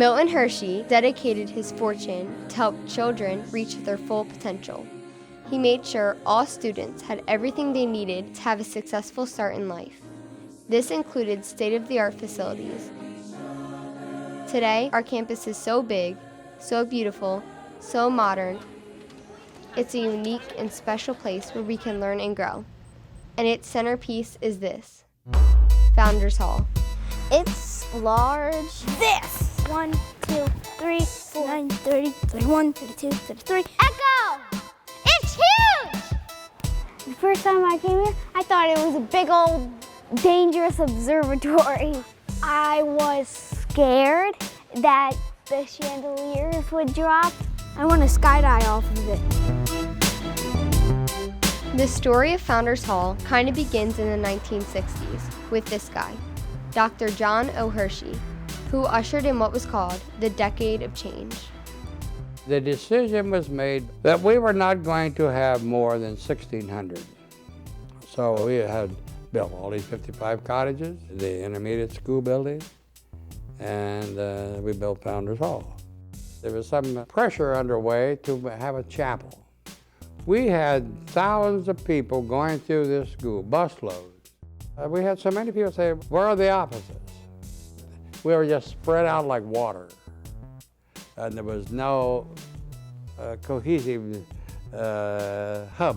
Milton Hershey dedicated his fortune to help children reach their full potential. He made sure all students had everything they needed to have a successful start in life. This included state-of-the-art facilities. Today, our campus is so big, so beautiful, so modern. It's a unique and special place where we can learn and grow. And its centerpiece is this, Founders Hall. It's large. This! 1, 2, 3, 4, 9, 30, 31, 32, 33. Echo! It's huge! The first time I came here, I thought it was a big old dangerous observatory. I was scared that the chandeliers would drop. I want to skydive off of it. The story of Founders Hall kind of begins in the 1960s with this guy, Dr. John O. Hershey, who ushered in what was called the Decade of Change. The decision was made that we were not going to have more than 1,600. So we had built all these 55 cottages, the intermediate school building, and we built Founders Hall. There was some pressure underway to have a chapel. We had thousands of people going through this school, busloads. We had so many people say, where are the offices? We were just spread out like water. And there was no cohesive hub.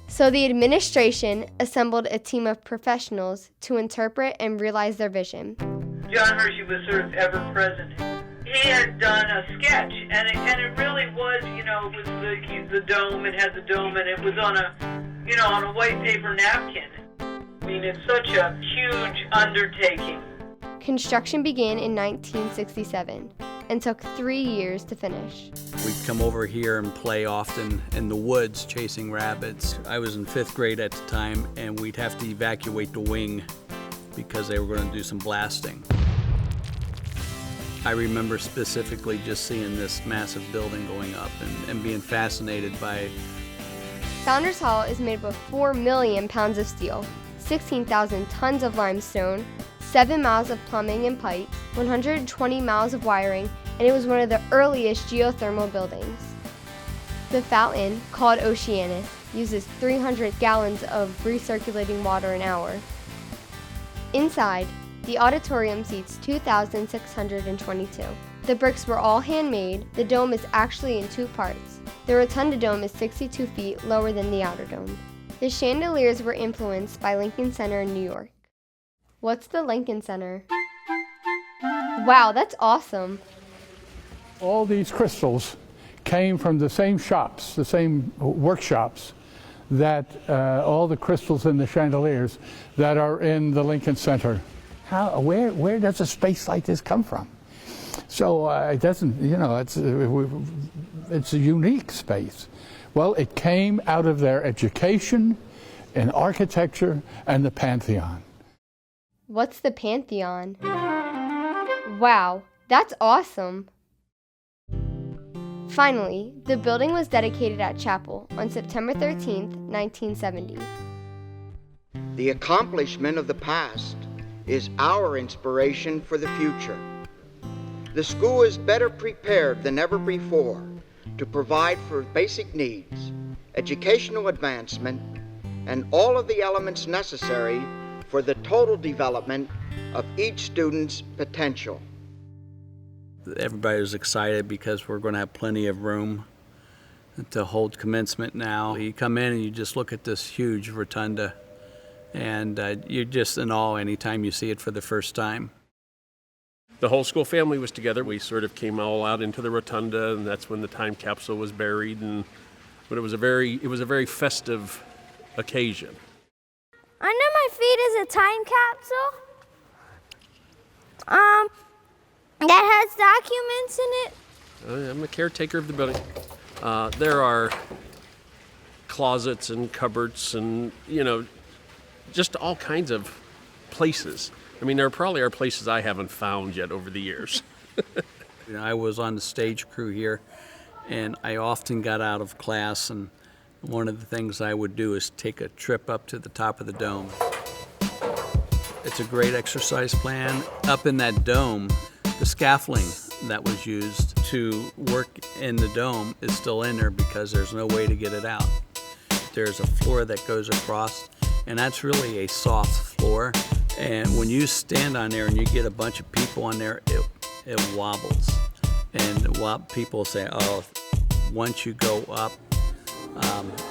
So the administration assembled a team of professionals to interpret and realize their vision. John Hershey was sort of ever present. He had done a sketch, and it really was, it was the dome. It had the dome, and it was on a white paper napkin. I mean, it's such a huge undertaking. Construction began in 1967 and took 3 years to finish. We'd come over here and play often in the woods chasing rabbits. I was in 5th grade at the time, and we'd have to evacuate the wing because they were going to do some blasting. I remember specifically just seeing this massive building going up and being fascinated by it. Founders Hall is made up of 4 million pounds of steel, 16,000 tons of limestone, 7 miles of plumbing and pipe, 120 miles of wiring, and it was one of the earliest geothermal buildings. The fountain, called OCEANUS, uses 300 gallons of recirculating water an hour. Inside, the auditorium seats 2,622. The bricks were all handmade. The dome is actually in 2 parts. The rotunda dome is 62 feet lower than the outer dome. The chandeliers were influenced by Lincoln Center in New York. What's the Lincoln Center? Wow, that's awesome. All these crystals came from the same shops, the same workshops that all the crystals in the chandeliers that are in the Lincoln Center. Where does a space like this come from? So it doesn't, it's a unique space. Well, it came out of their education in architecture and the Pantheon. What's the Pantheon? Wow, that's awesome. Finally, the building was dedicated at chapel on September 13th, 1970. The accomplishment of the past is our inspiration for the future. The school is better prepared than ever before to provide for basic needs, educational advancement, and all of the elements necessary for the total development of each student's potential. Everybody was excited because we're going to have plenty of room to hold commencement now. You come in and you just look at this huge rotunda, and you're just in awe anytime you see it for the first time. The whole school family was together. We sort of came all out into the rotunda, and that's when the time capsule was buried. But it was a very festive occasion. Under my feet is a time capsule. That has documents in it. I'm a caretaker of the building. There are closets and cupboards and, just all kinds of places. I mean, there probably are places I haven't found yet over the years. I was on the stage crew here, and I often got out of class, and one of the things I would do is take a trip up to the top of the dome. It's a great exercise plan. Up in that dome, The scaffolding that was used to work in the dome is still in there because there's no way to get it out. There's a floor that goes across, and that's really a soft floor. And when you stand on there and you get a bunch of people on there, it wobbles. And what people say, oh, once you go up,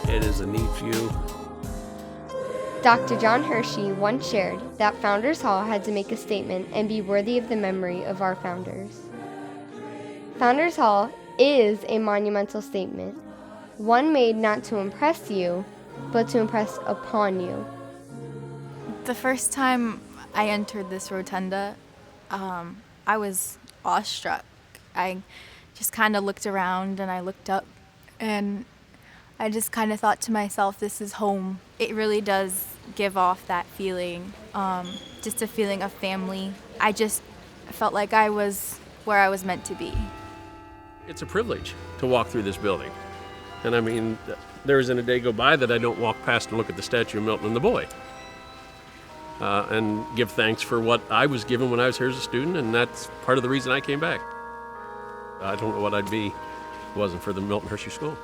it is a neat view. Dr. John Hershey once shared that Founders Hall had to make a statement and be worthy of the memory of our founders. Founders Hall is a monumental statement, one made not to impress you, but to impress upon you. The first time I entered this rotunda, I was awestruck. I just kind of looked around and I looked up and I just kind of thought to myself, this is home. It really does give off that feeling, just a feeling of family. I just felt like I was where I was meant to be. It's a privilege to walk through this building. And I mean, there isn't a day go by that I don't walk past and look at the statue of Milton and the boy. And give thanks for what I was given when I was here as a student, and that's part of the reason I came back. I don't know what I'd be if it wasn't for the Milton Hershey School.